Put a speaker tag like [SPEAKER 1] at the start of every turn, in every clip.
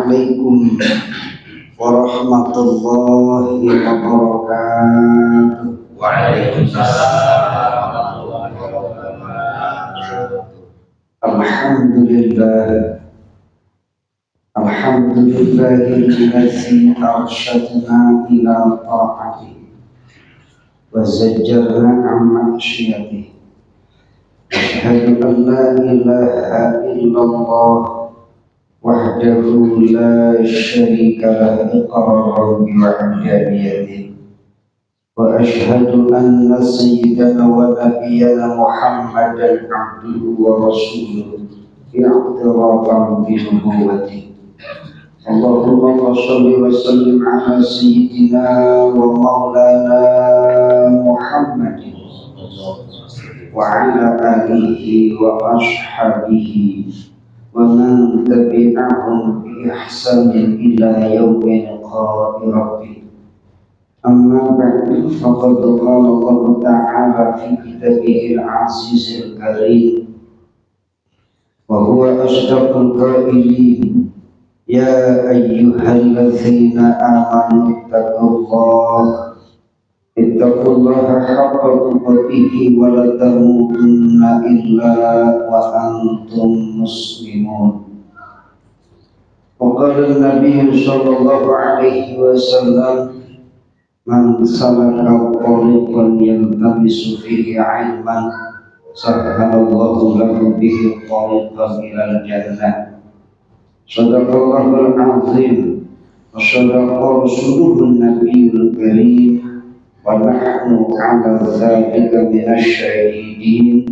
[SPEAKER 1] Assalamualaikum warahmatullahi wabarakatuh.
[SPEAKER 2] Waalaikumsalam warahmatullahi wabarakatuh.
[SPEAKER 1] Alhamdulillahilladzi arsyadna ila ta'atihi wa zajjarna an ma'siyatihi. Asyhadu an la ilaha illallah wahdahu la syarika lahu iqraran bi wahdaniyatihi. Wa asyhadu anna sayyidana wa nabiyyana Muhammadan abduhu wa rasuluhu i'tirafan bi nubuwwatihi. Allahumma shalli wa sallim ala sayyidina wa maulana Muhammadin wa ala alihi wa ashabihi wa man tabi'ahum bi ihsanin ila yaumil qiyamah. Amma ba'du, faqad qala Allah ta'ala fi kitabihil azizil karim wa huwa asdaqul qailin. Ya ayyuhalladzina amanu ittaqullaha haqqa tuqatih wa la tamutunna illa wa antum muslimun. Wa qala an-nabiy sallallahu alaihi wasallam, man salaka tariqan yaltamisu fihi 'ilman sahhalallahu lahu bihi tariqan ilal jannah. Shadaqallahul azim wa shadaqa rasuluhun nabiyul karim wa nahnu 'ala dzalika minasy syahidin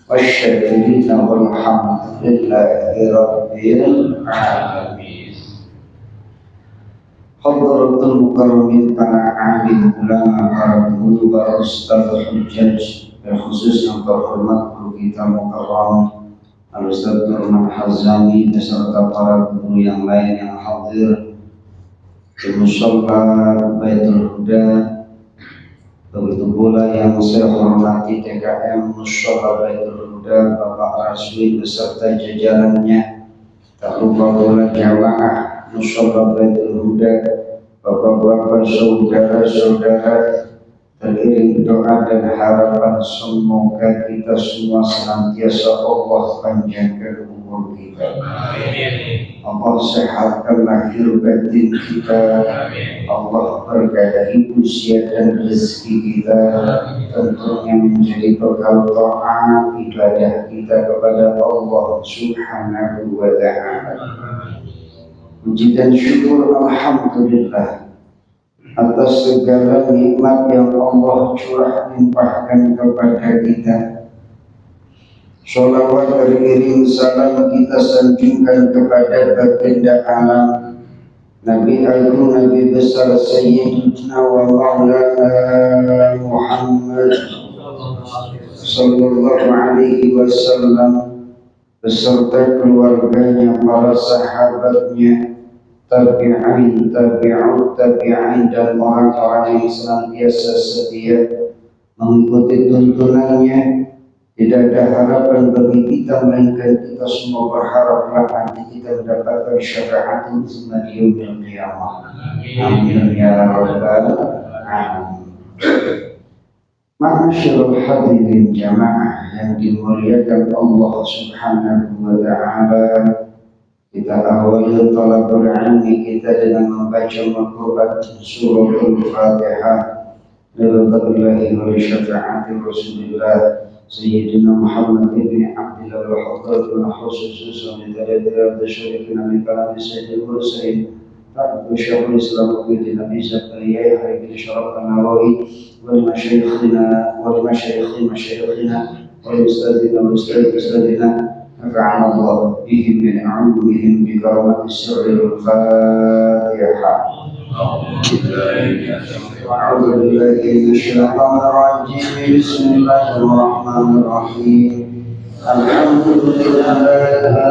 [SPEAKER 1] wasyakirin walhamdulillahi rabbil alamin. Hadratul mukarramin, para alim ulama, para guru, para ustaz hujjaj, dan khusus yang terhormat guru kita mukarram Al-Ustaz Nurman Hazami beserta para guru yang lain yang hadir di Musholla Baitul Huda. Begitu pula yang saya hormati TKM Musholla Baitul Huda, Bapak Raswi beserta jajarannya. Tak lupa pula jamaah Musholla Baitul Huda, Bapak-bapak, saudara-saudara. Teriring doa dan harapan semoga kita semua senantiasa Allah panjangkan umur kita. Allah sehatkan lahir batin kita. Allah berkahi usia dan rezeki kita. Tentunya menjadi bekal doa ibadah kita kepada Allah Subhanahu wa ta'ala. Puji dan syukur alhamdulillah atas segala nikmat yang Allah curah limpahkan kepada kita. Sholawat beriring salam kita sanjungkan kepada baginda alam, Nabi Agung, Nabi besar Sayyidina wa Maulana Muhammad sallallahu alaihi wasallam beserta keluarganya, para sahabatnya, tabi'in, tabi'ut tabi'in, dan orang-orang yang senantiasa setia mengikuti tuntunannya. Tidak ada harapan bagi kita melainkan kita semua berharaplah nanti kita mendapatkan syafaat di yaumil qiyamah. Amin ya rabbal alamin. Ma'asyiral hadirin jamaah yang dimuliakan Allah Subhanahu wa ta'ala, kita awali talabul ilmi kita dengan membaca Al-Quran surah Al-Fatihah lillahi wa li syafaati Rasulillah Sayyidina Muhammad ibn Abdillah al-Hattab bin khususus min dalil syarifina min kalam Sayyidil Mursalin Abu Syaikhul Islam Muhammad Nabi Zakaria Haikil Syaraf An-Nawawi wa li masyayikhina wa li ustadzina نفعنا الله بهم من علومهم بكرامة السر الفاتحة. أعوذ بالله من الشيطان الرجيم. بسم الله الرحمن الرحيم. الحمد لله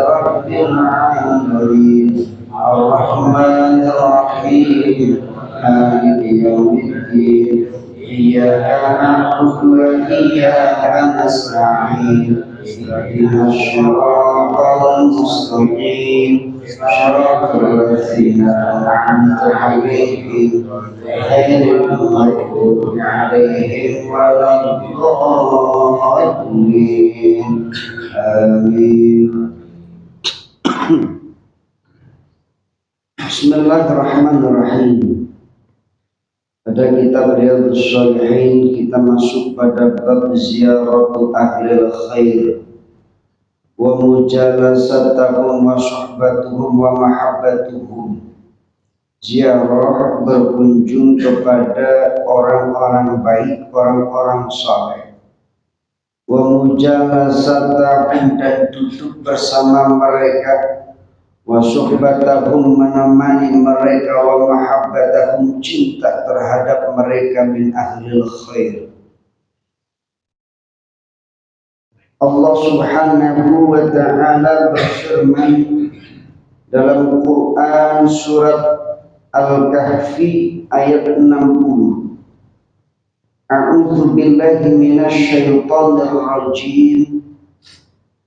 [SPEAKER 1] رب العالمين الرحمن الرحيم مالك يوم الدين إياك نعبد وإياك نستعين اهدنا الصراط المستقيم صراط الذين أنعمت عليهم غير المغضوب عليهم ولا الضالين آمين. Bismillahirrahmanirrahim. Pada kitab Riyadhus Shalihin kita masuk pada bab ziyaratu ahlil khair wa mujalasatuhum wa suhbatuhum wa mahabbatuhum. Ziarah berkunjung kepada orang-orang baik, orang-orang saleh. Wa mujalasatuhum dan duduk bersama mereka. Wa suhbatahum menemani mereka, wa mahabbatahum cinta terhadap mereka min ahlil khair. Allah Subhanahu wa ta'ala berfirman dalam Quran surat Al-Kahfi ayat 60. A'udzu billahi minasy syaithanir rajim.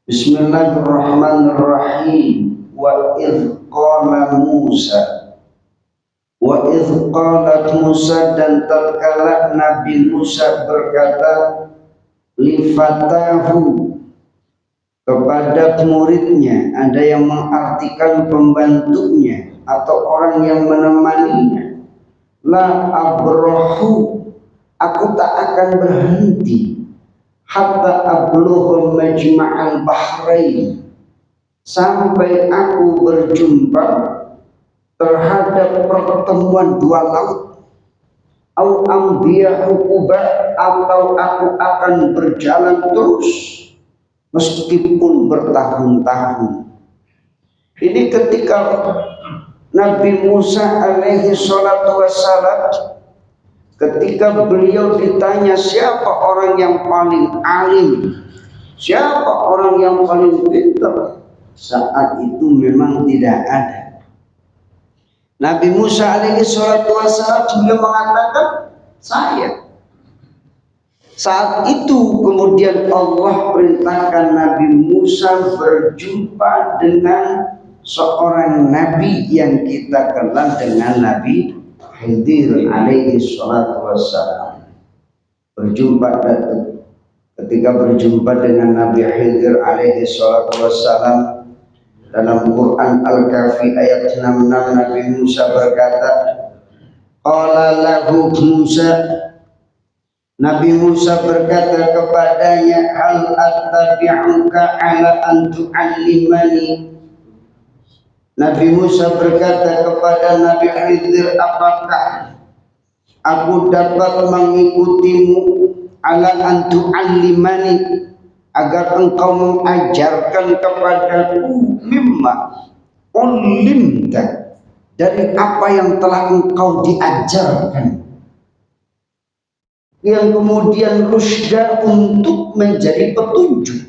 [SPEAKER 1] Bismillahirrahmanirrahim. Wa idh qalat Musa dan tatkala Nabi Musa berkata lifatahu kepada muridnya, ada yang mengartikan pembantunya atau orang yang menemaninya, la abrahu, aku tak akan berhenti hatta ablugha majma'al bahrain, sampai aku berjumpa terhadap pertemuan dua laut, au amdiya hukuba, atau aku akan berjalan terus meskipun bertahun-tahun. Ini ketika Nabi Musa alaihi salatu wassalam, ketika beliau ditanya siapa orang yang paling alim, siapa orang yang paling pintar, saat itu memang tidak ada. Nabi Musa alaihi salatu wassalam beliau mengatakan saya. Saat itu kemudian Allah perintahkan Nabi Musa berjumpa dengan seorang nabi yang kita kenal dengan Nabi Khidir alaihi salatu wassalam. Ketika berjumpa dengan Nabi Khidir alaihi salatu wassalam, dalam Quran Al-Kahfi ayat 66 Nabi Musa berkata, qala lahu Musa, Nabi Musa berkata kepadanya, hal attabi'uka ala an tu'allimani. Nabi Musa berkata kepada Nabi Khidir, apakah aku dapat mengikutimu ala an tu'allimani, agar engkau mengajarkan kepadaku mimma ulimta, dari apa yang telah engkau diajarkan, yang kemudian rusda, untuk menjadi petunjuk.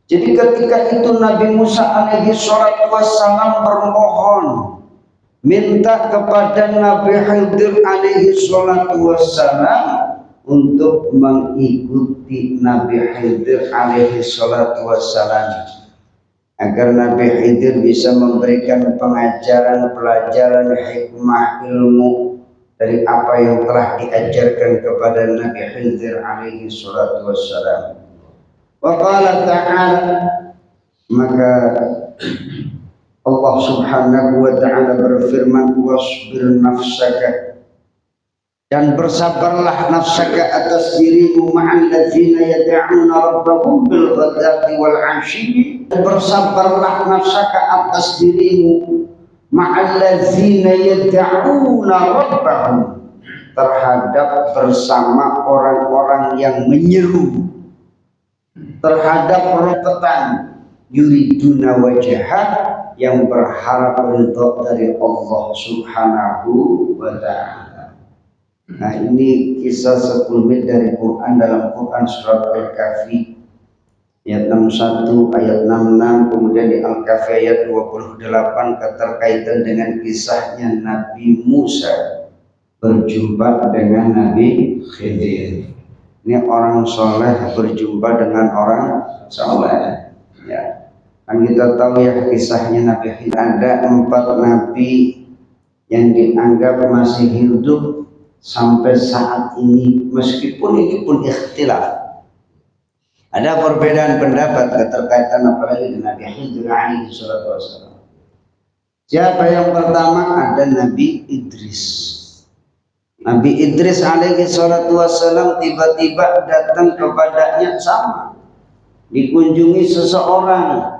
[SPEAKER 1] Jadi ketika itu Nabi Musa alaihi salatu wassalam bermohon, minta kepada Nabi Khidir alaihi salatu wassalam untuk mengikuti Nabi Khidir alaihi salatu wassalam, agar Nabi Khidir bisa memberikan pengajaran, pelajaran, hikmah, ilmu dari apa yang telah diajarkan kepada Nabi Khidir alaihi salatu wassalam. Wa qala ta'ala, maka Allah Subhanahu wa ta'ala berfirman, wasbir nafsaka, dan bersabarlah nafsaka atas dirimu, ma'alladzina yad'una rabbahum bil ghadati wal 'ashyi, bersabarlah nafsaka atas dirimu, ma'alladzina yad'una rabbahum, terhadap bersama orang-orang yang menyeru, terhadap rotetan yuriduna wajhah, yang berharap ridha dari Allah Subhanahu wa ta'ala. Nah, ini kisah sebelumnya dari Quran, dalam Quran surat Al-Kahfi ayat 61, ayat 66, kemudian di Al-Kahfi ayat 28 keterkaitan dengan kisahnya Nabi Musa berjumpa dengan Nabi Khidir. Ini orang soleh berjumpa dengan orang soleh. Ya, kan kita tahu ya kisahnya Nabi Khidir. Ada 4 nabi yang dianggap masih hidup sampai saat ini, meskipun ini pun ikhtilaf. Ada perbedaan pendapat keterkaitan apalagi dengan Nabi Khidir alaihi salatu wassalam. Siapa yang pertama? Ada Nabi Idris. Nabi Idris alaihi salatu wassalam tiba-tiba datang kepadanya sama. Dikunjungi seseorang,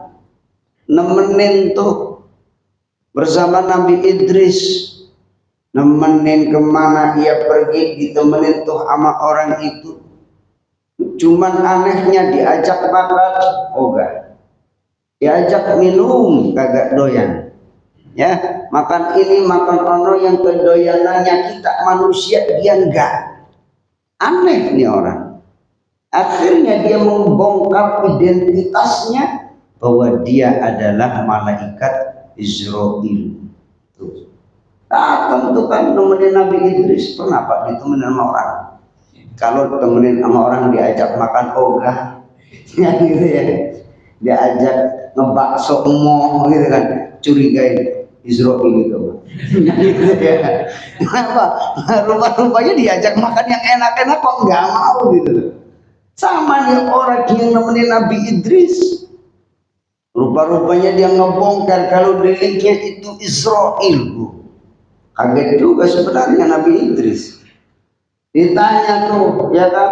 [SPEAKER 1] nemenin tuh bersama Nabi Idris. Nemenin kemana ia pergi, ditemenin tuh sama orang itu. Cuman anehnya diajak makan, ogah. Diajak minum, kagak doyan. Ya, makan ini makan ono yang kedoyanannya kita manusia dia enggak. Aneh nih orang. Akhirnya dia membongkar identitasnya bahwa dia adalah malaikat Israel. Tuh. Datang tuh kan nemenin Nabi Idris. Pernah Pak ditemenin sama orang? Kalau temenin sama orang diajak makan ogah, ya gitu ya. Diajak ngebakso emoh gitu kan, curigain. Israel gitu, gitu ya. Kenapa? Rupa-rupanya diajak makan yang enak-enak kok nggak mau gitu. Sama nih orang yang nemenin Nabi Idris. Rupa-rupanya dia ngebongkar kalau dirinya itu Israel. Kaget juga sebenarnya Nabi Idris. Ditanya tuh, ya kan?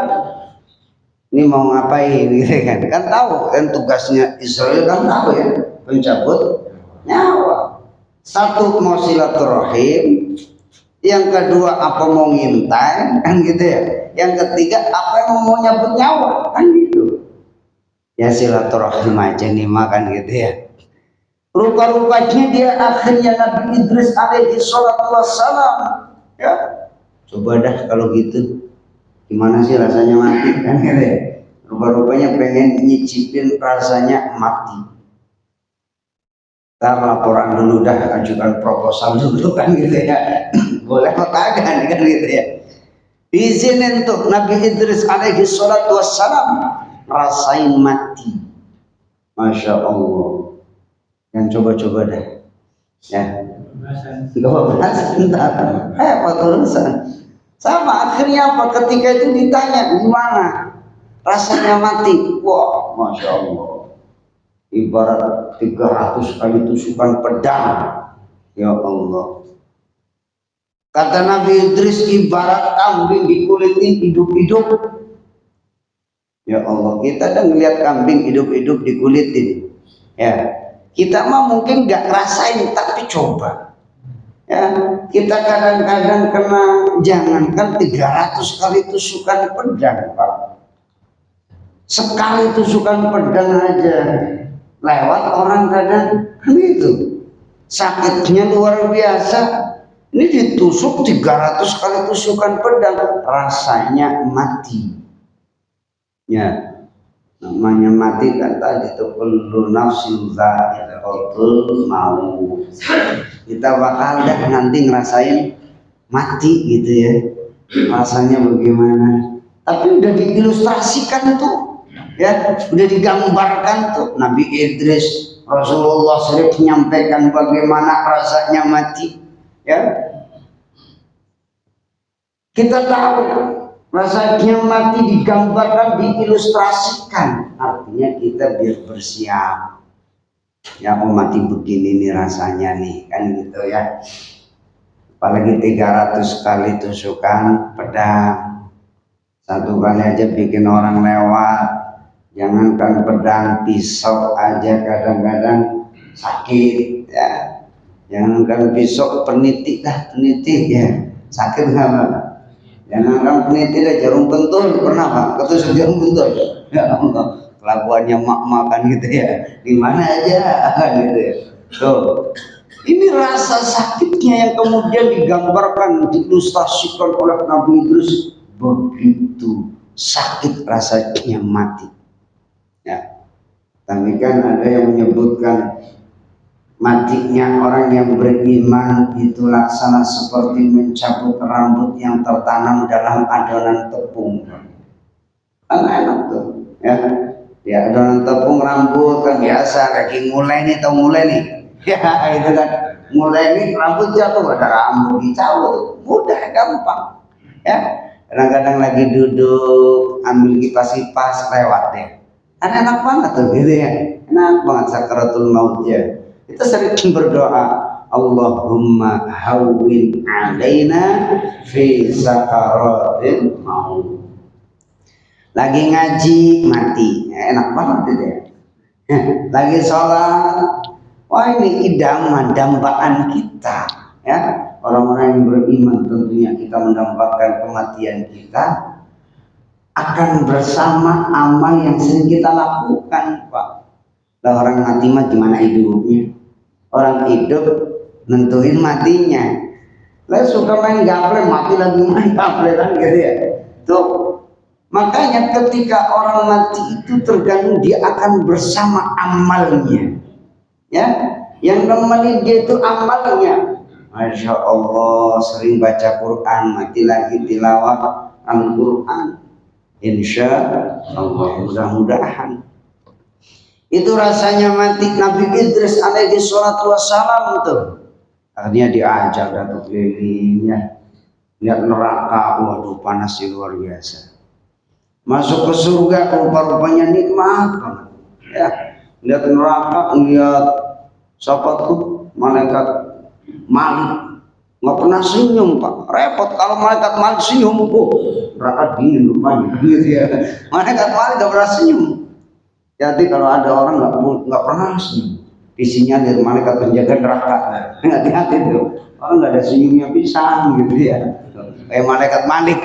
[SPEAKER 1] Ini mau ngapain gitu kan? Kan tahu kan tugasnya Israel kan tahu ya, pencabut nyawa. Satu mau silaturahim, yang kedua apa mau ngintai kan gitu ya, yang ketiga apa yang mau nyabut nyawa kan gitu ya. Silaturahim aja nih makan gitu ya. Rupa-rupanya dia akhirnya Nabi Idris alaihi salatu wassalam ya, coba dah kalau gitu gimana sih rasanya mati kan gitu ya. Rupa-rupanya pengen nyicipin rasanya mati. Ntar laporan dulu dah, ajukan proposal dulu kan gitu ya. Boleh apa kagak kan gitu ya. Izinin tuh Nabi Idris alaihi salatu wassalam rasain mati. Masya Allah. Yang coba-coba dah ya. 12 ntar apa urusan. Sama akhirnya apa, ketika itu ditanya gimana rasanya mati. Wah Masya Allah, ibarat 300 kali tusukan pedang. Ya Allah. Kata Nabi Idris ibarat kambing dikulitin hidup-hidup. Ya Allah, kita kan ngeliat kambing hidup-hidup dikulitin. Ya, kita mah mungkin gak rasain, tapi coba. Ya, kita kadang-kadang kena, jangankan 300 kali tusukan pedang, Pak. Sekali tusukan pedang aja lewat orang kadang gitu, sakitnya luar biasa. Ini ditusuk 300 kali tusukan pedang, rasanya mati. Ya, namanya mati kan tadi itu kullu nafsin dha'iqatul maut. Kita bakal dah nanti ngerasain mati gitu ya. Rasanya bagaimana? Tapi udah diilustrasikan tuh. Ya, udah digambarkan tuh Nabi Idris, Rasulullah sering menyampaikan bagaimana rasanya mati. Ya, kita tahu rasanya mati digambarkan, diilustrasikan. Artinya kita biar bersiap. Ya, mau mati begini nih rasanya nih, kan gitu ya. Apalagi 300 kali tusukan pedang. Satu kali aja bikin orang lewat. Jangankan pedang, pisau aja kadang-kadang sakit ya. Jangankan pisau, peniti ya. Sakit nggak Pak? Jangankan peniti dah, jarum pentul pernah Pak? Ketusuk jarum pentul. Ya Allah, kelakuannya mak-mak kan gitu ya. Di mana aja kan gitu ya. Tuh. Ini rasa sakitnya yang kemudian digambarkan, diilustrasikan oleh Nabi Idris. Begitu sakit rasanya mati. Ya, tapi kan ada yang menyebutkan matinya orang yang beriman itu laksana seperti mencabut rambut yang tertanam dalam adonan tepung. Kan enak tuh, ya. Ya dengan tepung rambut kan biasa, lagi mulai nih, tau mulai nih. Ya itu kan, mulai nih rambut jatuh, ada rambut dicabut, mudah, gampang. Ya, kadang-kadang lagi duduk, ambil kipas-kipas lewat deh. Kan enak banget tuh gitu ya, enak banget sakaratul maut ya. Kita sering berdoa, Allahumma hawwin alaina fi sakaratil maut. Lagi ngaji mati, enak banget itu ya. Lagi sholat, wah ini idaman dambaan kita, ya. Orang-orang yang beriman tentunya kita mendambakan kematian kita akan bersama amal yang sering kita lakukan, Pak. Lah orang mati mah gimana hidupnya? Orang hidup nentuin matinya. Lah suka main gaple, mati lagi main gaple kan gitu ya. Tuh. Makanya ketika orang mati itu tergantung dia akan bersama amalnya, ya. Yang nemenin dia itu amalnya. Masya Allah, sering baca Quran, mati lagi tilawah Al-Quran. Insya Allah, mudah-mudahan. Itu rasanya mati Nabi Idris alaihi salatu wassalam tuh. Akhirnya diajak Datuk kelilingnya, lihat neraka, waduh panasnya luar biasa. Masuk ke surga rupa-rupanya nikmat banget, ya. Lihat neraka, lihat siapa tuh malaikat Malik, nggak pernah senyum, Pak. Repot kalau malaikat Malik senyum, neraka dingin rupanya gitu ya. Malaikat Malik nggak pernah senyum. Jadi kalau ada orang nggak pernah senyum, disinyalir malaikat penjaga neraka. Hati-hati tuh, orang nggak ada senyumnya pisang gitu ya, kayak malaikat Malik.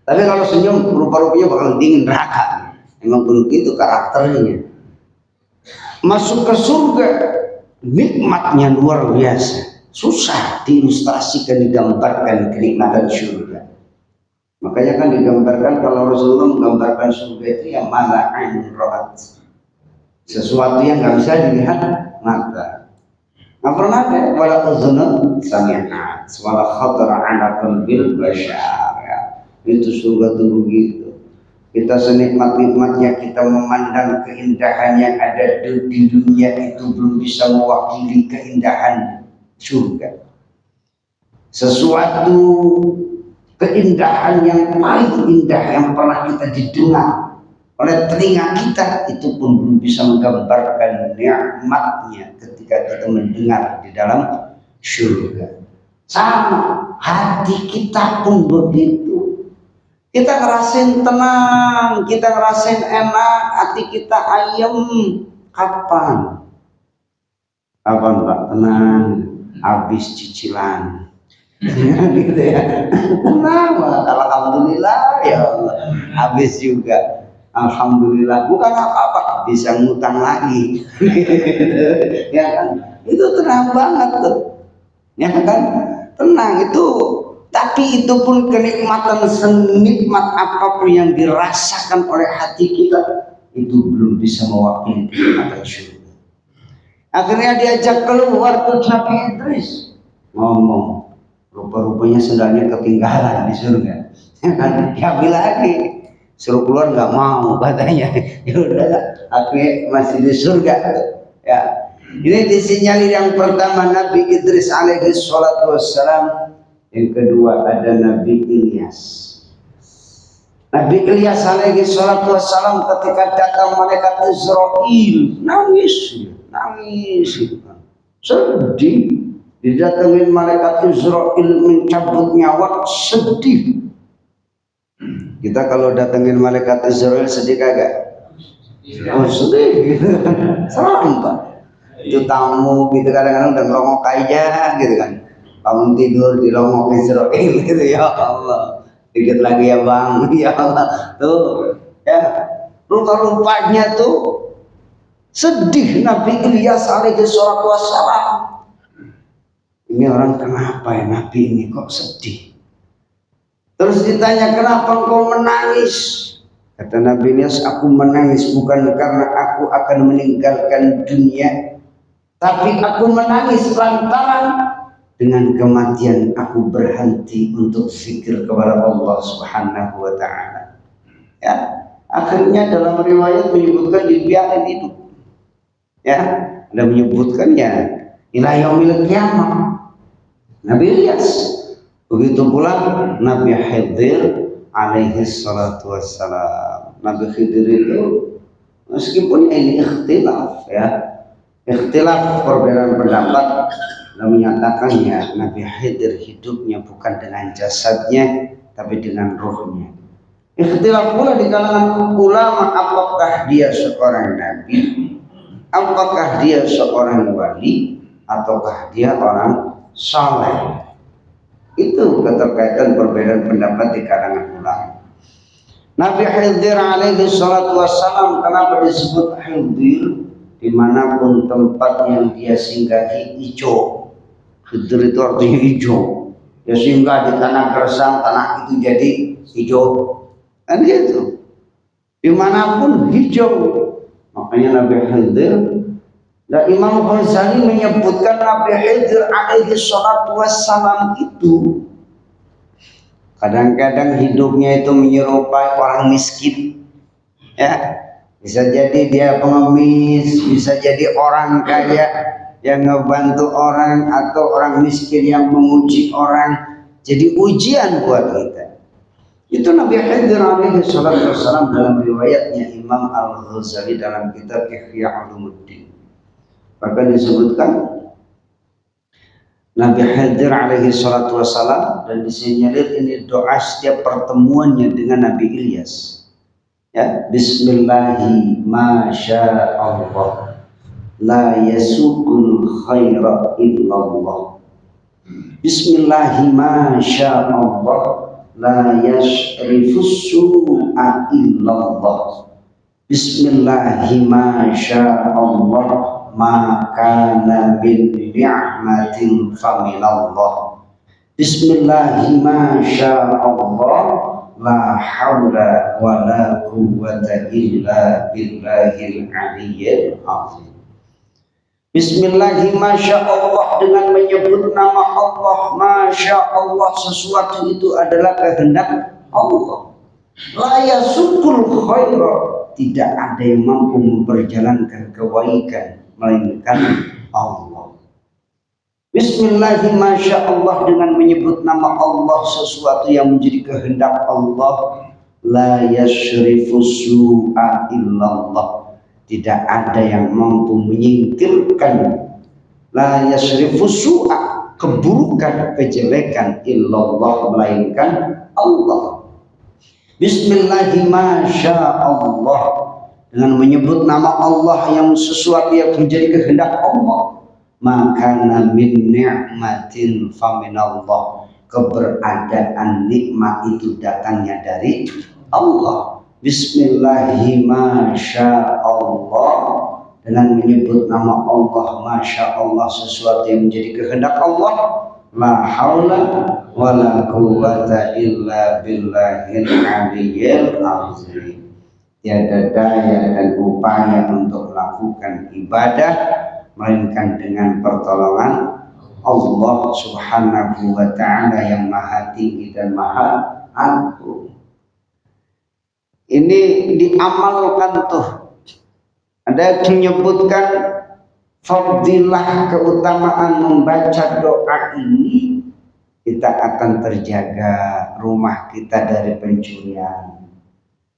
[SPEAKER 1] Tapi kalau senyum rupa-rupanya bakal dingin neraka. Emang begitu karakternya. Masuk ke surga nikmatnya luar biasa. Susah diilustrasikan, digambarkan kenikmatan surga. Makanya kan digambarkan kalau Rasulullah menggambarkan surga itu yang mana ainun ra'at. Sesuatu yang nggak bisa dilihat mata. Nggak pernah ada wala uzunun sami'at wala khatara ala qalbil bashar. Itu surga tuh begitu. Kita senikmat-nikmatnya kita memandang keindahan yang ada di dunia itu belum bisa mewakili keindahan surga. Sesuatu keindahan yang paling indah yang pernah kita didengar oleh telinga kita itu pun belum bisa menggambarkan nikmatnya ketika kita mendengar di dalam surga. Sama hati kita pun begitu. Kita ngerasain tenang, kita ngerasain enak, hati kita ayem. Kapan? Kapan Pak? Tenang, habis cicilan. Gitu ya. Kenapa? Alhamdulillah ya Allah, habis juga. Alhamdulillah, bukan apa-apa, bisa ngutang lagi. Ya kan? Itu tenang banget tuh. Ya kan? Tenang itu. Tapi itu pun kenikmatan senikmat apapun yang dirasakan oleh hati kita itu belum bisa mewakili kenikmatan surga. Akhirnya diajak keluar tuh Nabi Idris, ngomong, rupa-rupanya sendalnya ketinggalan di surga. Ya bila lagi suruh keluar nggak mau katanya. Ya udah, akhirnya masih di surga. Ya, ini disinyalir yang pertama Nabi Idris alaihi salatu wassalam. Yang kedua ada Nabi Ilyas. Nabi Ilyas alaihi salatu wassalam ketika datang malaikat Israil nangis, sedih. Didatengin malaikat Israil mencabut nyawa, sedih. Kita kalau datengin malaikat Israil sedih kagak? Oh sedih, serem Pak. Itu tamu gitu kadang-kadang udah ngerongok aja gitu kan. Bangun tidur di longok Israel gitu, ya Allah, dikit lagi ya Bang, ya Allah, tuh ya rupa-rupanya tuh sedih Nabi Ilyas alaihi salatu wassalam. Ini orang kenapa ya Nabi ini kok sedih? Terus ditanya kenapa engkau menangis? Kata Nabi Ilyas, aku menangis bukan karena aku akan meninggalkan dunia, tapi aku menangis lantaran dengan kematian aku berhenti untuk zikir kepada Allah Subhanahu wa ta'ala. Ya, akhirnya dalam riwayat menyebutkan dibiarkan hidup. Ya, ada menyebutkannya ila yaumil qiyamah. Nabi Ilyas, begitu pula Nabi Khidir alaihi salatu wassalam. Nabi Khidir itu meskipun ini ikhtilaf ya, ikhtilaf perbedaan pendapat yang menyatakannya Nabi Khidir hidupnya bukan dengan jasadnya tapi dengan ruhnya. Ikhtilaf pula di kalangan ulama apakah dia seorang nabi, apakah dia seorang wali, ataukah dia orang saleh. Itu keterkaitan perbedaan pendapat di kalangan ulama. Nabi Khidir alaihi salatu wassalam kenapa disebut Khidir? Dimanapun tempat yang dia singgahi hijau. Khidir itu artinya hijau. Dia singgah di tanah gersang, tanah itu jadi hijau. Kan gitu. Dimanapun hijau. Makanya Nabi Khidir, dan Imam Ghazali menyebutkan Nabi Khidir alaihi salatu wassalam itu kadang-kadang hidupnya itu menyerupai orang miskin. Ya, bisa jadi dia pengemis, bisa jadi orang kaya yang ngebantu orang, atau orang miskin yang menguji orang. Jadi ujian buat kita. Itu Nabi Khidir alaihi salatu wassalam dalam riwayatnya Imam Al-Ghazali dalam kitab Ihya Ulumuddin. Bahkan disebutkan Nabi Khidir alaihi salatu wassalam, dan disinyalir ini doa setiap pertemuannya dengan Nabi Ilyas. Ya, Bismillahi masya Allah, la yasukul khaira illallah. Bismillahi masya Allah, la yasrifus su'a illallah. Bismillahi masya Allah, maka nabil ni'matin faminallah. Bismillahi masya Allah, la hawla wa la quwwata illa billahil aliyyil azim. Bismillahi masya Allah, dengan menyebut nama Allah, masya Allah, sesuatu itu adalah kehendak Allah. La yasukul khaira, tidak ada yang mampu memperjalankan kebaikan melainkan Allah. Bismillahi masya Allah, dengan menyebut nama Allah, sesuatu yang menjadi kehendak Allah. La yasrifu su'a illallah, tidak ada yang mampu menyingkirkan. La yasrifu su'a, keburukan, kejelekan, illallah, melainkan Allah. Bismillahi masya Allah, dengan menyebut nama Allah yang sesuatu yang menjadi kehendak Allah. Maka min ni'matin faminallah, keberadaan nikmat itu datangnya dari Allah. Bismillahi masya Allah, dengan menyebut nama Allah, masya Allah, sesuatu yang menjadi kehendak Allah. La haula wa la quwwata illa billahil aliyyil azim. Tiada daya dan upaya untuk melakukan ibadah melainkan dengan pertolongan Allah subhanahu wa ta'ala yang maha tinggi dan maha agung. Ini diamalkan tuh. Ada yang menyebutkan fadilah, keutamaan membaca doa ini, kita akan terjaga rumah kita dari pencurian,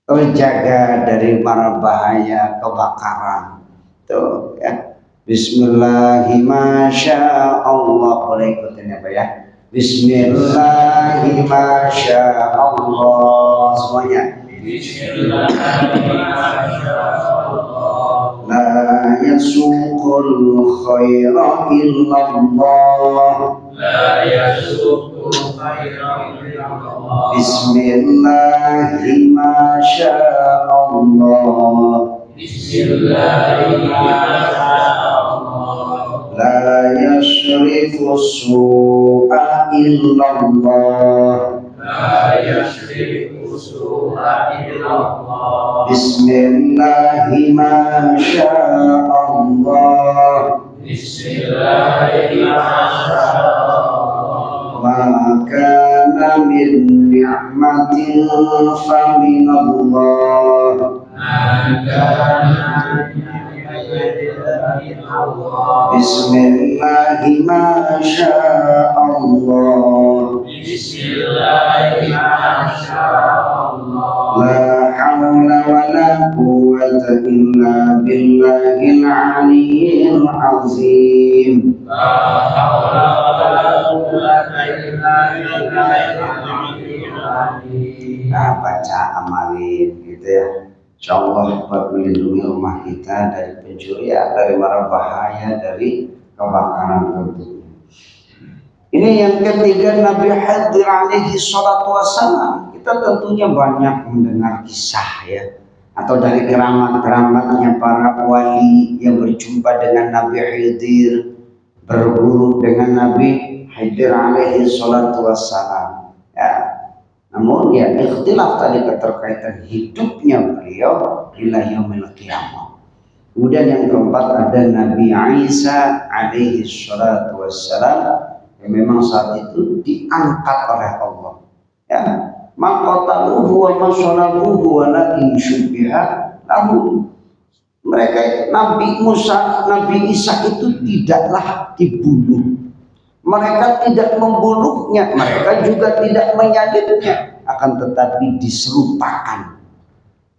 [SPEAKER 1] terjaga dari mara bahaya kebakaran. Tuh ya. Bismillahi masya Allah, boleh ikutin apa ya? Bismillahi masya Allah, semuanya. Bismillahi masya Allah, la yasukul khaira illallah, la yasukul khaira illallah. Bismillahi masya Allah, Bismillahi masya Allah, la yasrifu su'a illallah, la yasrifu su'a illallah. Bismillahi masya Allah, Bismillahi masya Allah, maka kana min ni'matin faminallah. Bismillahi ma sya'allah. La hawla wa la quwwata illa billahil aliyyil azim. Nah, baca amalin gitu ya. Insyaallah buat melindungi rumah kita dari pencurian, dari mara bahaya, dari kebakaran tentunya. Ini yang ketiga, Nabi Khidir alaihi salatu wassalam. Kita tentunya banyak mendengar kisah ya, atau dari keramat-keramatnya para wali yang berjumpa dengan Nabi Khidir, berguru dengan Nabi Khidir alaihi salatu wassalam ya. Namun ya ikhtilaf tadi keterkaitan hidupnya beliau ila yaumil qiyamah. Kemudian yang keempat ada Nabi Isa alaihi salatu wassalam yang memang saat itu diangkat oleh Allah ya. Maqataluhu wa masalabuhu walakin syubbiha lahu. Mereka Nabi Musa, Nabi Isa itu tidaklah dibunuh. Mereka tidak membunuhnya, mereka juga tidak menyalibnya, akan tetapi diserupakan.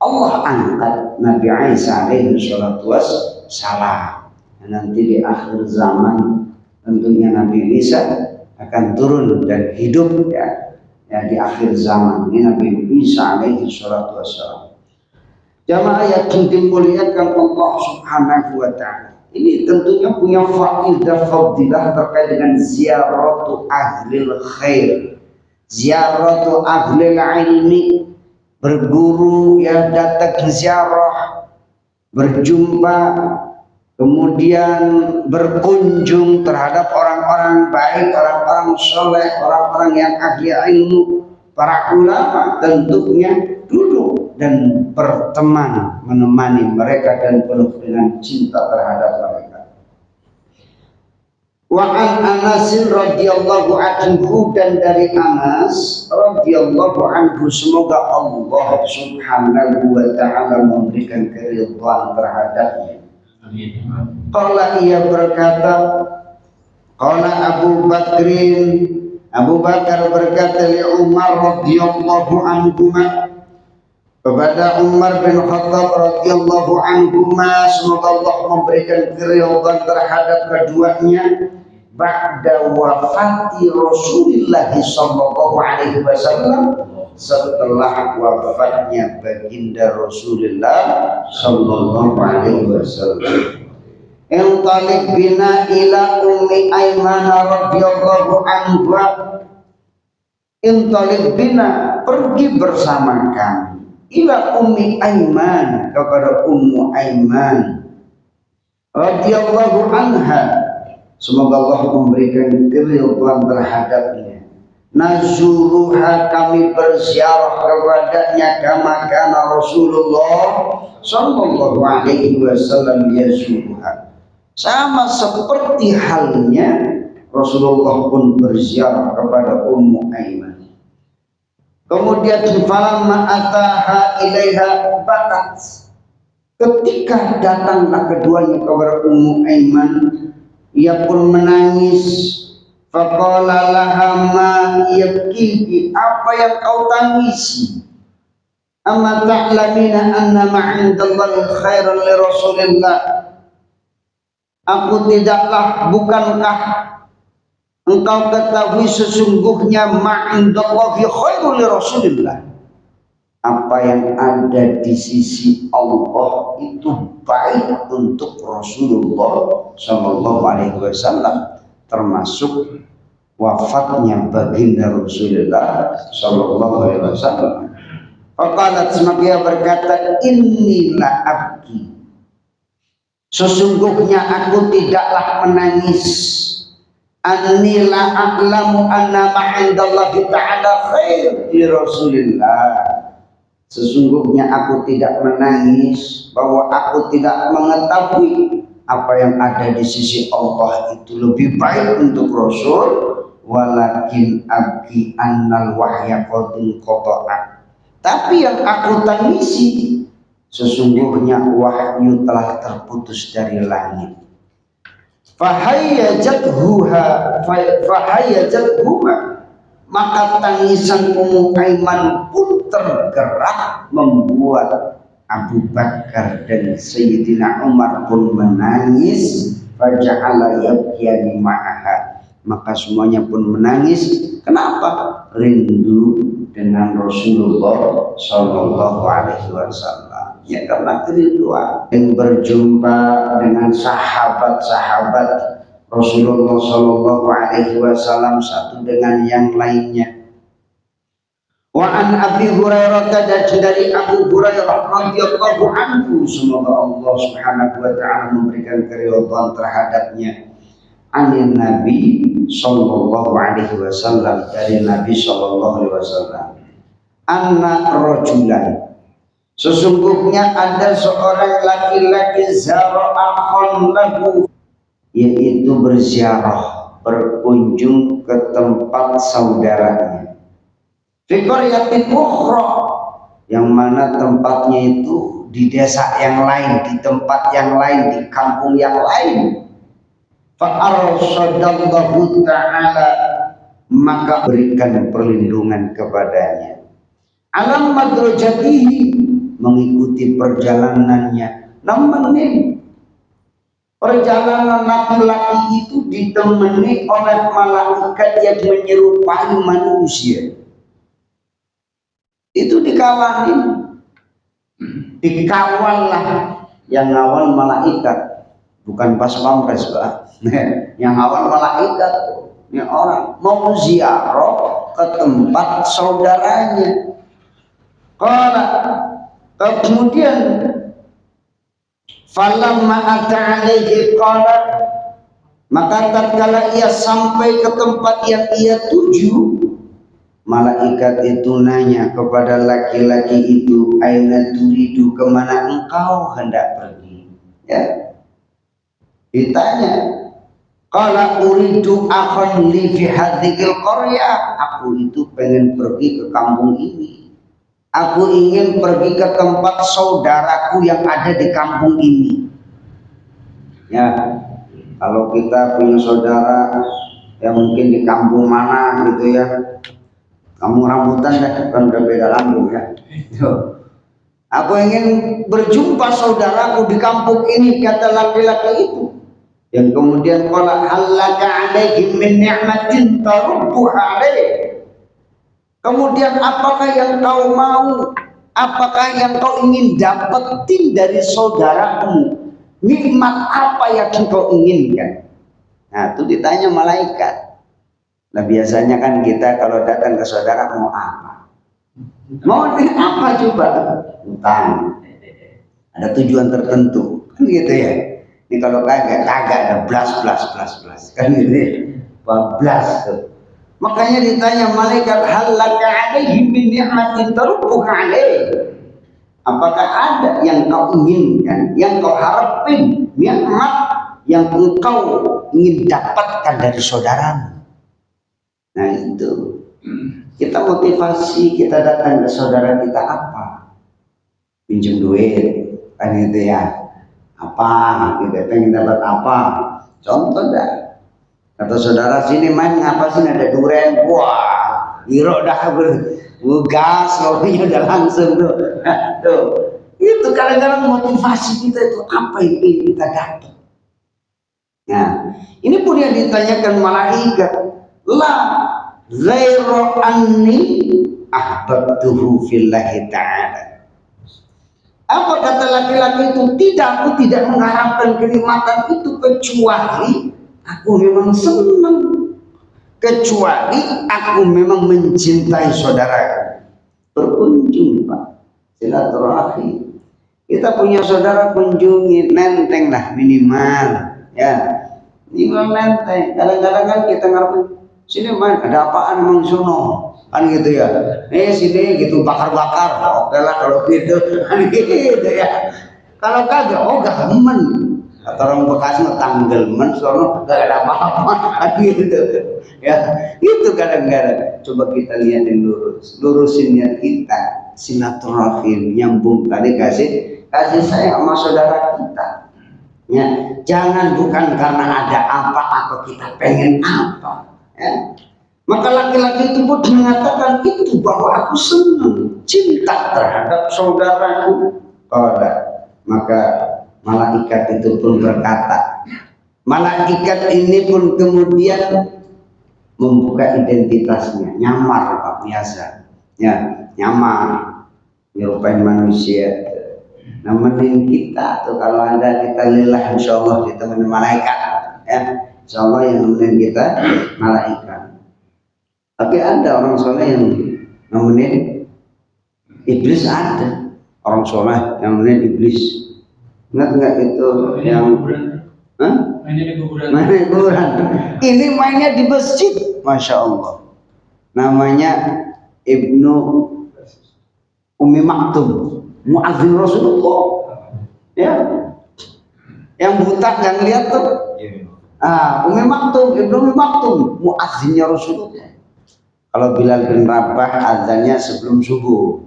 [SPEAKER 1] Allah angkat Nabi Isa alaihi salatu wassalam. Nanti di akhir zaman tentunya Nabi Isa akan turun dan hidup ya di akhir zaman ini Nabi Isa alaihi salatu wassalam. Jamaah yang dimuliakan Allah Subhanahu wa ta'ala. Ini tentunya punya faidah fadilah terkait dengan ziaratu ahlil khair, ziaratu ahlil ilmi, berguru yang datang ziarah, berjumpa, kemudian berkunjung terhadap orang-orang baik, orang-orang soleh, orang-orang yang ahli ilmu, para ulama tentunya duduk dan berteman menemani mereka dan penuh dengan cinta terhadap mereka. Wa an Anas radhiyallahu anhu, dan dari Anas radhiyallahu anhu, semoga Allah Subhanahu wa ta'ala memberikan keridhaan terhadapnya. Amin. Qala ia berkata, qala Abu Bakar berkata li Umar radhiyallahu anhu, kepada Umar bin Khattab radhiyallahu anhu, semoga Allah memberikan keridhaan terhadap keduanya, ba'da wafati Rasulullah sallallahu alaihi wasallam, setelah wafatnya baginda Rasulullah sallallahu alaihi wasallam. Intalik bina ila Ummi Aiman radhiyallahu anha. Intalik bina, pergi bersama kami, ila Ummi Aiman, kepada Ummu Aiman radhiyallahu anha, semoga Allah memberikan keridhaan terhadapnya. Nazuruha, kami berziarah kepadanya, kama kana Rasulullah sallallahu alaihi wasallam yazuruha, sama seperti halnya Rasulullah pun berziarah kepada Ummu Aiman. Kemudian falamma ataha ilaiha bakat, ketika datanglah keduanya kepada Ummu Aiman, ia pun menangis. Faqala laha ma yabkiki, apa yang kau tangisi? Amma ta'lamina anna ma'indallahi khairan li Rasulillah, aku tidaklah, bukankah engkau ketahui sesungguhnya ma'indallahi khairan li Rasulillah, apa yang ada di sisi Allah itu baik untuk Rasulullah sallallahu alaihi wasallam, termasuk wafatnya baginda Rasulullah sallallahu alaihi wasallam. Faqalat, semaka berkata, inilah abdi, sesungguhnya aku tidaklah menangis, anni la a'lamu anna ma'indallahi ta'ala khair li Rasulillah, sesungguhnya aku tidak menangis bahwa aku tidak mengetahui apa yang ada di sisi Allah itu lebih baik untuk Rasul, walakin abki annal wahya qad inqata'a. Tapi yang aku tangisi sesungguhnya wahyu telah terputus dari langit. Fahayyajathuha, maka tangisan Ummu Aiman pun tergerak membuat Abu Bakar dan Sayyidina Umar pun menangis. Faja'ala yabkiyani ma'aha, maka semuanya pun menangis. Kenapa? Rindu dengan Rasulullah Sallallahu Alaihi Wasallam. Ya karena kerinduan yang berjumpa dengan sahabat-sahabat Rasulullah Sallallahu Alaihi Wasallam satu dengan yang lainnya. Wa an Abi Hurairah, dari Abu Hurairah radhiyallahu anhu, semoga Allah Subhanahu wa taala memberikan keridhaan terhadapnya, anin Nabi sallallahu alaihi wasallam, dari Nabi sallallahu alaihi wasallam, anna rajulan, sesungguhnya ada seorang laki-laki zara'akhon lahu, yaitu berziarah, berkunjung ke tempat saudaranya, fi qaryatin ukhra, yang mana tempatnya itu di desa yang lain, di tempat yang lain, di kampung yang lain. Fa arsadallahu ta'ala, maka berikan perlindungan kepadanya, alam madrajatihi, mengikuti perjalanannya. Namun perjalanan laki-laki itu ditemani oleh malaikat yang menyerupai manusia. Itu dikawalin, dikawal lah, yang ngawal malaikat, bukan pas pampres Pak. Yang ngawal malaikat tuh, ini orang mau ziarah ke tempat saudaranya. Kemudian falamma ata alaihi qala, maka tatkala ia sampai ke tempat yang ia tuju, malaikat itu nanya kepada laki-laki itu, aina turidu, kemana engkau hendak pergi? Ya, ditanya, qala uridu akhan li fi hadhil qaryah, aku itu pengen pergi ke kampung ini, aku ingin pergi ke tempat saudaraku yang ada di kampung ini. Ya, kalau kita punya saudara yang mungkin di kampung mana gitu ya, kamu rambutan kan udah beda lambung ya. Aku ingin berjumpa saudaraku di kampung ini, kata laki-laki itu. Yang kemudian qala halaka alaihi min ni'matin tarubbuha alaih. Kemudian apakah yang kau mau? Apakah yang kau ingin dapetin dari saudaramu? Nikmat apa yang kau inginkan? Nah, itu ditanya malaikat. Nah, biasanya kan kita kalau datang ke saudara mau apa? Mau apa coba? Utang. Ada tujuan tertentu, kan gitu ya. Ini kalau kagak ada blas kan gitu ya. Bablas tuh. Makanya ditanya malaikat, halaka alaihi min ni'matin tarubbuha alaih. Apakah ada yang kau inginkan, yang kau harapin, nikmat yang engkau ingin dapatkan dari saudaramu? Nah itu, kita motivasi kita datang ke saudara kita apa? Pinjam duit, kan gitu ya. Apa? Kita pengen dapat apa? Contoh dah. Kata saudara, sini main ngapa sih, ada duren? Wah, hiro dah gas, ngopinya udah langsung tuh. Tuh, itu kadang-kadang motivasi kita itu apa yang ingin kita dapat. Nah, ini pun yang ditanyakan malaikat. La ghairu anni ahbabtuhu fillahi ta'ala. Apa kata laki-laki itu? Tidak, aku tidak mengharapkan kenikmatan itu kecuali aku memang senang, kecuali aku memang mencintai saudara. Berkunjung Pak, silaturahmi. Kita punya saudara, kunjungi, nenteng lah minimal ya. Minimal nenteng. Kadang-kadang kan kita ngarepin, sini main, ada apaan emang sono? Kan gitu ya, sini gitu bakar-bakar, oke lah kalau gitu, kan gitu ya. Kalau kagak, oh gamen, Atau orang Bekasi tanggal sono gak ada apa-apa gitu. Ya, itu kadang-kadang coba kita lihatin lurusin niat kita, silaturahim, nyambung tadi kasih sayang sama saudara kita. Ya, jangan bukan karena ada apa atau kita pengen apa. Ya. Maka laki-laki itu pun mengatakan itu bahwa aku senang, cinta terhadap saudaraku. Kalau ada, maka malaikat itu pun berkata, malaikat ini pun kemudian membuka identitasnya, nyamar Pak biasa, ya nyamar, nyerupain manusia, nemenin kita tuh kalau ada kita lillah insya Allah ditemenin malaikat, ya insya Allah yang nemenin kita malaikat. Tapi ada orang soleh yang nemenin iblis, ada orang soleh yang nemenin iblis. Ingat nggak itu yang mainnya di kuburan. Ini mainnya di masjid, masya Allah. Namanya Ibnu Ummi Maktum, muadzin Rasulullah. Ya, yang buta yang lihat tuh. Ummi Maktum, Ibnu Ummi Maktum, muadzinnya Rasulullah. Kalau Bilal bin Rabah azannya sebelum subuh.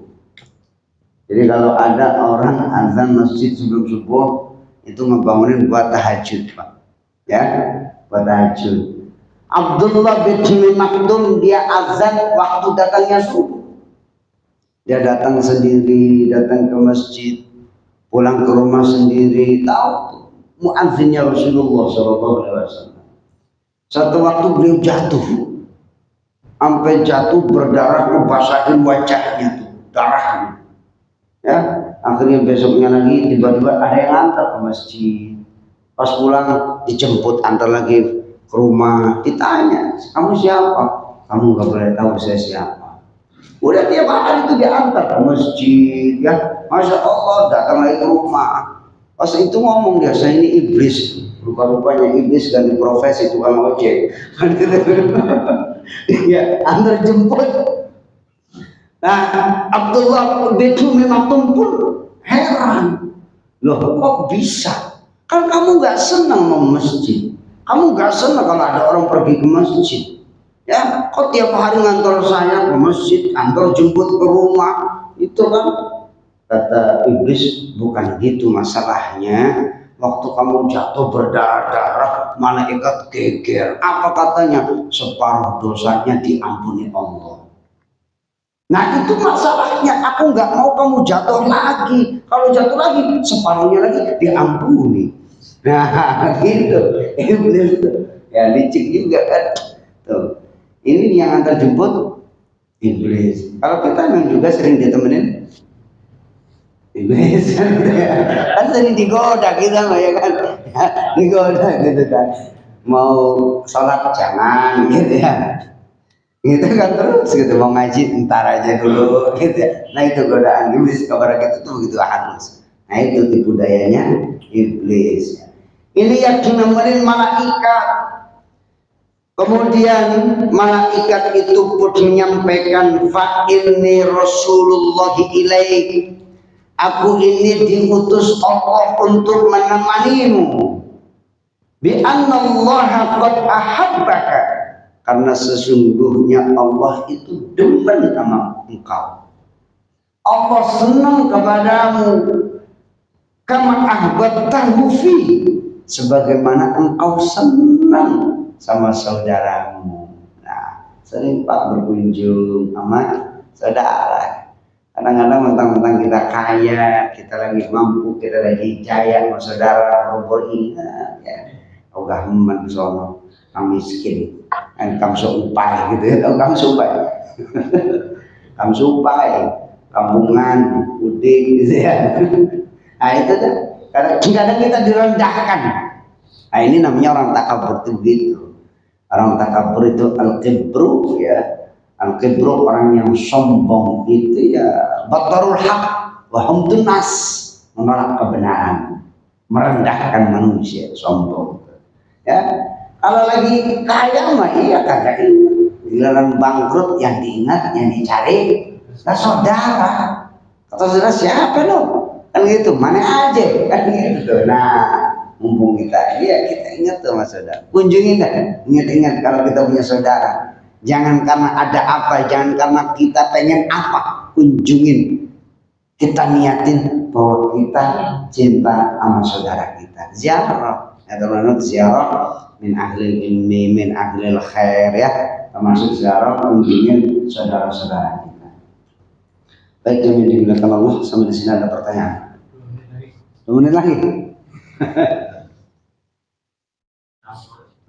[SPEAKER 1] Jadi kalau ada orang azan masjid sebelum subuh itu ngebangunin buat tahajud, Pak. Ya, buat tahajud. Abdullah bin Maktum dia azan waktu datangnya subuh. Dia datang sendiri, datang ke masjid, pulang ke rumah sendiri, tahu muadzinnya Rasulullah SAW. Satu waktu beliau jatuh, sampai jatuh berdarah, membasahin wajahnya tuh, darahnya. Ya, akhirnya besoknya lagi tiba-tiba ada yang antar ke masjid. Pas pulang dijemput antar lagi ke rumah, ditanya, kamu siapa? Kamu nggak boleh tahu saya siapa. Udah tiap hari itu diantar ke masjid, ya, masya Allah datang lagi ke rumah. Pas itu ngomong dia, saya ini iblis. Rupa-rupanya iblis ganti profesi tukang ojek. Ya, antar jemput. Nah, Abdullah bin Maktum pun heran. Loh, kok bisa? Kan kamu nggak senang mau masjid. Kamu nggak senang kalau ada orang pergi ke masjid. Ya, kok tiap hari ngantor saya ke masjid, antar jemput ke rumah. Itu kan, kata iblis, bukan gitu masalahnya. Waktu kamu jatuh berdarah-darah, malaikat geger. Apa katanya? Separuh dosanya diampuni Allah. Nah itu masalahnya, aku nggak mau kamu jatuh lagi. Kalau jatuh lagi, separuhnya lagi diampuni. Nah gitu, iblis ya licik juga kan. Tuh, ini yang antar jemput iblis. Kalau kita memang juga sering ditemenin iblis, kan sering digoda kita mah ya kan, digoda gitu kan. Mau sholat jangan gitu ya. Gitu kan terus gitu, mau ngaji ntar aja dulu gitu. Nah itu godaan iblis kepada kita tuh begitu halus. Nah itu tipu dayanya iblis. Ini yang nemenin malaikat. Kemudian malaikat itu pun menyampaikan, fa inni Rasulullah ilaik. Aku ini diutus Allah untuk menemanimu. Bi anna Allah qad ahabbaka. Karena sesungguhnya Allah itu demen sama engkau. Allah senang kepadamu. Kama ahbabtahu fi, sebagaimana engkau senang sama saudaramu. Nah, sering Pak berkunjung sama saudara. Kadang-kadang mentang-mentang kita kaya, kita lagi mampu, kita lagi jaya sama saudara, robo ingat ya. Ogah men sono, kami miskin. Kamu seupai gitu ya, kamu seupai, kamu seupai, kampungan, uding gitu ya. Nah itu dah, kadang-kadang kita direndahkan. Nah ini namanya orang takabur itu gitu. Orang takabur itu al-kibru ya, al-kibru orang yang sombong itu ya, batarul haq wa humdun nas, menolak kebenaran, merendahkan manusia, sombong. Ya. Kalau lagi kaya mah iya kagak ingat. Giliran bangkrut yang diingat, yang dicari, nah saudara. Kata saudara siapa lo? Kan gitu, mana aja kan gitu. Nah mumpung kita ingat tuh mas saudara, kunjungi dah, ingat kalau kita punya saudara, jangan karena ada apa, jangan karena kita pengen apa, kunjungin, kita niatin bahwa kita cinta sama saudara kita, ziarah, atau ziarah min ahli ilmi, min ahli khair ya, termasuk ziarah kunjungin saudara-saudara kita. Baik, yang dimuliakan Allah, sampai di sini ada pertanyaan. 2 menit lagi.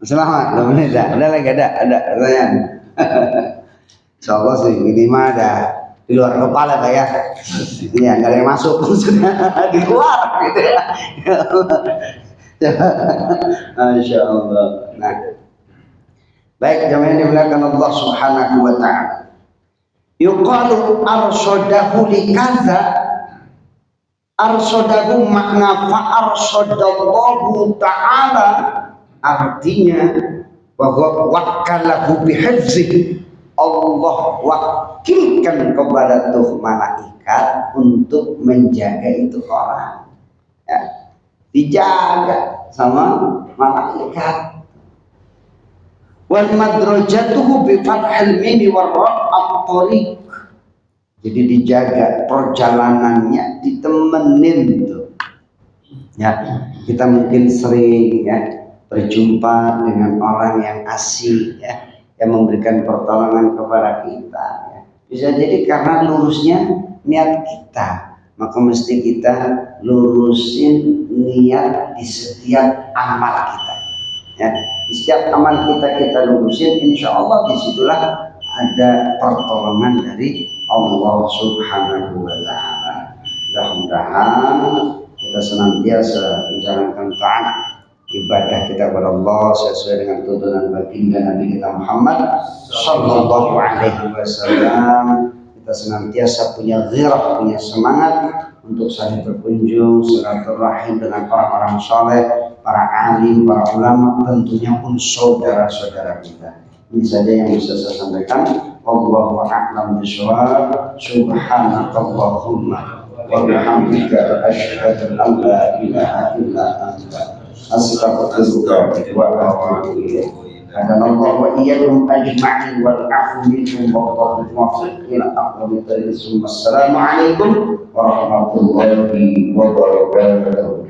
[SPEAKER 1] Selamat, 2 menit dah. Ada lagi, ada pertanyaan. Insyaallah sih ini mah ada di luar kepala kayak ya nggak ada yang masuk maksudnya di luar gitu ya. Masya Allah. Nah, baik jamaah yang dimuliakan Allah Subhanahu wa taala. Yuqalu arsyadahu likadza, arsyadahu makna fa'arsyadallahu ta'ala, artinya bahwa wakalahu bihifzih, Allah wakilkan kepada tuh malaikat untuk menjaga itu orang ya, dijaga sama malaikat. Wal madrajatuhu bi fathil mim wa ra' at-tariq, jadi dijaga perjalanannya, ditemenin tuh ya. Kita mungkin sering ya berjumpa dengan orang yang asik ya, yang memberikan pertolongan kepada kita ya. Bisa jadi karena lurusnya niat kita, maka mesti kita lurusin niat di setiap amal kita ya. Di setiap amal kita lurusin, insya Allah disitulah ada pertolongan dari Allah Subhanahu wa ta'ala. Mudah-mudahan kita senantiasa menjalankan taat ibadah kita kepada Allah sesuai dengan tuntunan baginda Nabi kita Muhammad sallallahu alaihi wasallam. Kita senantiasa punya ghirah, punya semangat untuk saling berkunjung, silaturahim dengan orang-orang saleh, para alim, para ulama, tentunya pun saudara-saudara kita. Ini saja yang bisa saya sampaikan. Wallahu a'lam bishawab. Subhanakallahumma wa bihamdika asyhadu an la ilaha illa anta astaghfiruka wa atubu ilaik. Allah wa iyyakum ajma'in wal 'afwu minkum wallahu muwaffiq ila aqwamit thariq. Assalamu alaikum warahmatullahi wabarakatuh.